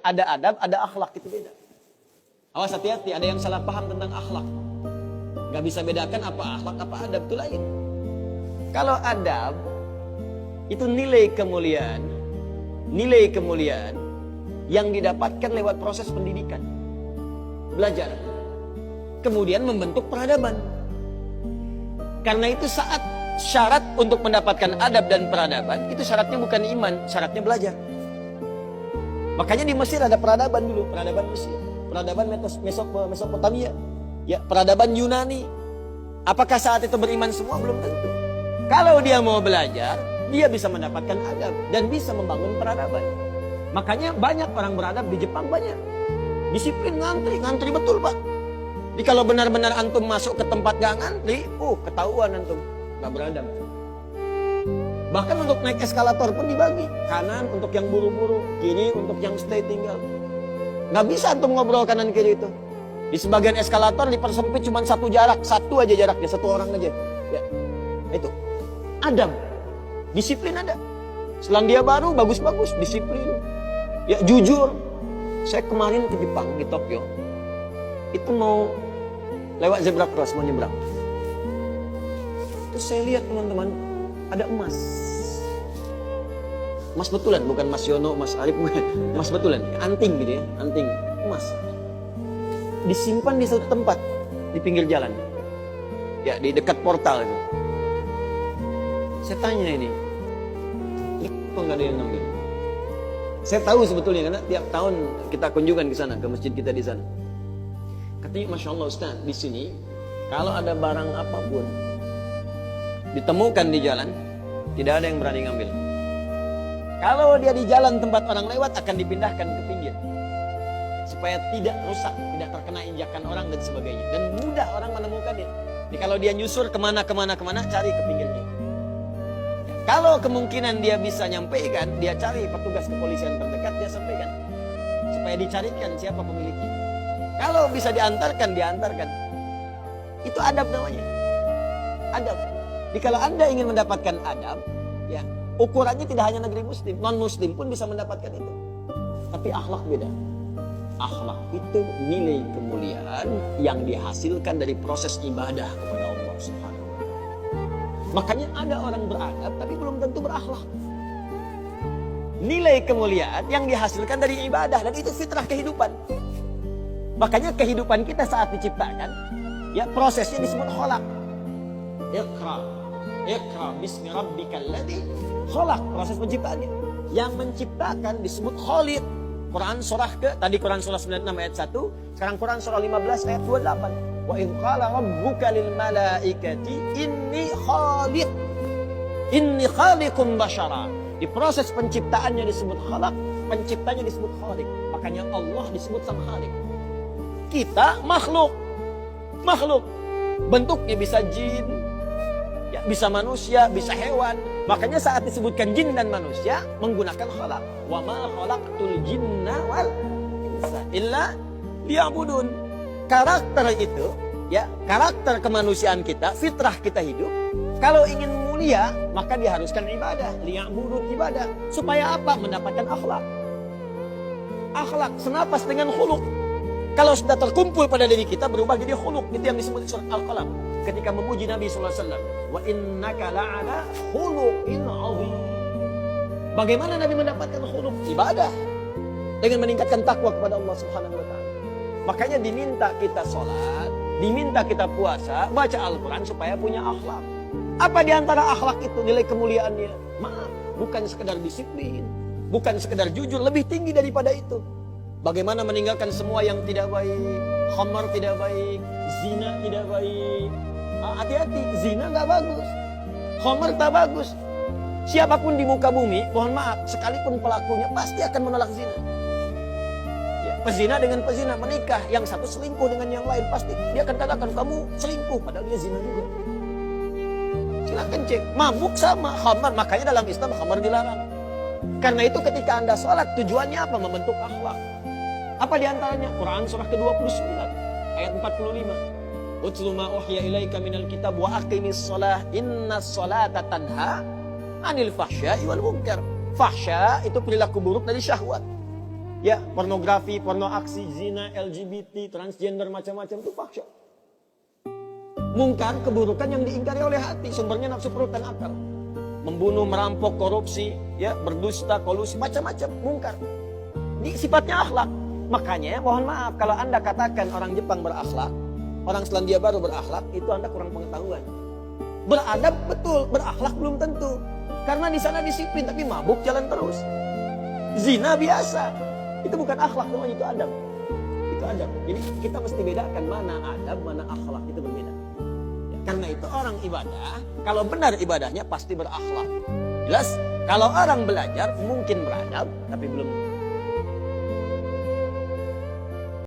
ada adab, ada akhlak, itu beda. Awas hati-hati, ada yang salah paham tentang akhlak. Gak bisa bedakan apa akhlak, apa adab, itu lain. Kalau adab, itu nilai kemuliaan yang didapatkan lewat proses pendidikan. Belajar. Kemudian membentuk peradaban. Karena itu saat syarat untuk mendapatkan adab dan peradaban, itu syaratnya bukan iman, syaratnya belajar. Makanya di Mesir ada peradaban dulu, peradaban Mesir, peradaban Mesopotamia, ya, peradaban Yunani. Apakah saat itu beriman semua? Belum tentu. Kalau dia mau belajar, dia bisa mendapatkan adab dan bisa membangun peradaban. Makanya banyak orang beradab di Jepang, banyak. Disiplin, ngantri betul, Pak. Jadi kalau benar-benar antum masuk ke tempat gak ngantri, ketahuan antum gak beradab. Bahkan untuk naik eskalator pun dibagi. Kanan untuk yang buru-buru, kiri untuk yang stay tinggal. Gak bisa antum ngobrol kanan kiri itu. Di sebagian eskalator dipersempit cuma satu aja jaraknya, satu orang aja. Ya, itu adab, disiplin ada. Selandia Baru bagus-bagus, disiplin. Ya, jujur. Saya kemarin ke Jepang, di Tokyo. Itu mau lewat zebra cross, mau nyebrang. Terus saya lihat teman-teman, ada emas. Emas betulan, bukan Mas Yono, Mas Arif, bukan. Emas betulan, anting gitu ya, anting emas. Disimpan di satu tempat, di pinggir jalan. Ya, di dekat portal itu. Saya tanya ini kok nggak ada yang ngambil? Saya tahu sebetulnya, karena tiap tahun kita kunjungan ke sana, ke masjid kita di sana. Katanya, Masya Allah Ustaz, di sini kalau ada barang apapun ditemukan di jalan, tidak ada yang berani ngambil. Kalau dia di jalan tempat orang lewat, akan dipindahkan ke pinggir supaya tidak rusak, tidak terkena injakan orang dan sebagainya. Dan mudah orang menemukannya. Jadi kalau dia nyusur kemana, cari ke pinggirnya. Kalau kemungkinan dia bisa nyampaikan, dia cari petugas kepolisian terdekat, dia sampaikan supaya dicarikan siapa pemiliknya. Kalau bisa diantarkan. Itu adab namanya. Adab. Jadi kalau Anda ingin mendapatkan adab, ya, ukurannya tidak hanya negeri muslim, non-muslim pun bisa mendapatkan itu. Tapi akhlak beda. Akhlak itu nilai kemuliaan yang dihasilkan dari proses ibadah kepada Allah Subhanahu wa Ta'ala. Makanya ada orang beradab tapi belum tentu berakhlak. Nilai kemuliaan yang dihasilkan dari ibadah, dan itu fitrah kehidupan. Makanya kehidupan kita saat diciptakan, ya, prosesnya disebut kholak. Iqra bismi rabbikal ladzi khalaq, proses penciptaannya. Yang menciptakan disebut Khaliq. Quran surah tadi Quran surah 96 ayat 1, sekarang Quran surah 15 ayat 28. Wa idz qala rabbuka lil malaikati inni khaliqum basyara. Di proses penciptaannya disebut khalaq, penciptanya disebut Khaliq. Makanya Allah disebut sang Khaliq. Kita makhluk. Bentuknya bisa jin, ya, bisa manusia, bisa hewan. Makanya saat disebutkan jin dan manusia menggunakan khalaq. Wa ma khalaqtul jinna wal insa illa liya'budun. Karakter itu, ya, karakter kemanusiaan kita, fitrah kita hidup. Kalau ingin mulia, maka diharuskan ibadah, liya'budun, ibadah. Supaya apa? Mendapatkan akhlak. Akhlak senapas dengan khuluq. Kalau sudah terkumpul pada diri kita, berubah jadi khuluq. Itu yang disebut surat Al-Qalam ketika memuji Nabi SAW. Wa innaka la'ala khuluqin 'azim. Bagaimana Nabi mendapatkan khuluq? Ibadah, dengan meningkatkan takwa kepada Allah Subhanahu wa Ta'ala. Makanya diminta kita sholat, diminta kita puasa, baca Al-Quran supaya punya akhlak. Apa di antara akhlak itu nilai kemuliaannya? Maaf, bukan sekedar disiplin, bukan sekedar jujur, lebih tinggi daripada itu. Bagaimana meninggalkan semua yang tidak baik, khamar tidak baik, zina tidak baik. Hati-hati, zina nggak bagus, khamar tak bagus. Siapapun di muka bumi, mohon maaf, sekalipun pelakunya pasti akan menolak zina. Ya, pezina dengan pezina menikah, yang satu selingkuh dengan yang lain, pasti dia akan katakan kamu selingkuh, padahal dia zina juga. Silakan cek, mabuk sama khamar, makanya dalam Islam khamar dilarang. Karena itu ketika Anda sholat, tujuannya apa? Membentuk akhlak. Apa diantaranya? Quran surah ke-29 ayat 45. Utlu ma uhiya ilaika minal kitab wa aqimis shalah innas sholata tanha anil fahsya'i wal munkar. Fahsya itu perilaku buruk dari syahwat. Ya, pornografi, porno aksi, zina, LGBT, transgender, macam-macam itu fahsya. Mungkar, keburukan yang diingkari oleh hati, sumbernya nafsu perut dan akal. Membunuh, merampok, korupsi, ya, berdusta, kolusi, macam-macam, mungkar. Ini sifatnya akhlak. Makanya, mohon maaf, kalau Anda katakan orang Jepang berakhlak, orang Selandia Baru berakhlak, itu Anda kurang pengetahuan. Beradab betul, berakhlak belum tentu. Karena di sana disiplin, tapi mabuk jalan terus. Zina biasa. Itu bukan akhlak, namanya itu adab. Itu adab. Jadi kita mesti bedakan mana adab, mana akhlak, itu berbeda. Ya, karena itu orang ibadah, kalau benar ibadahnya pasti berakhlak. Jelas, kalau orang belajar mungkin beradab, tapi belum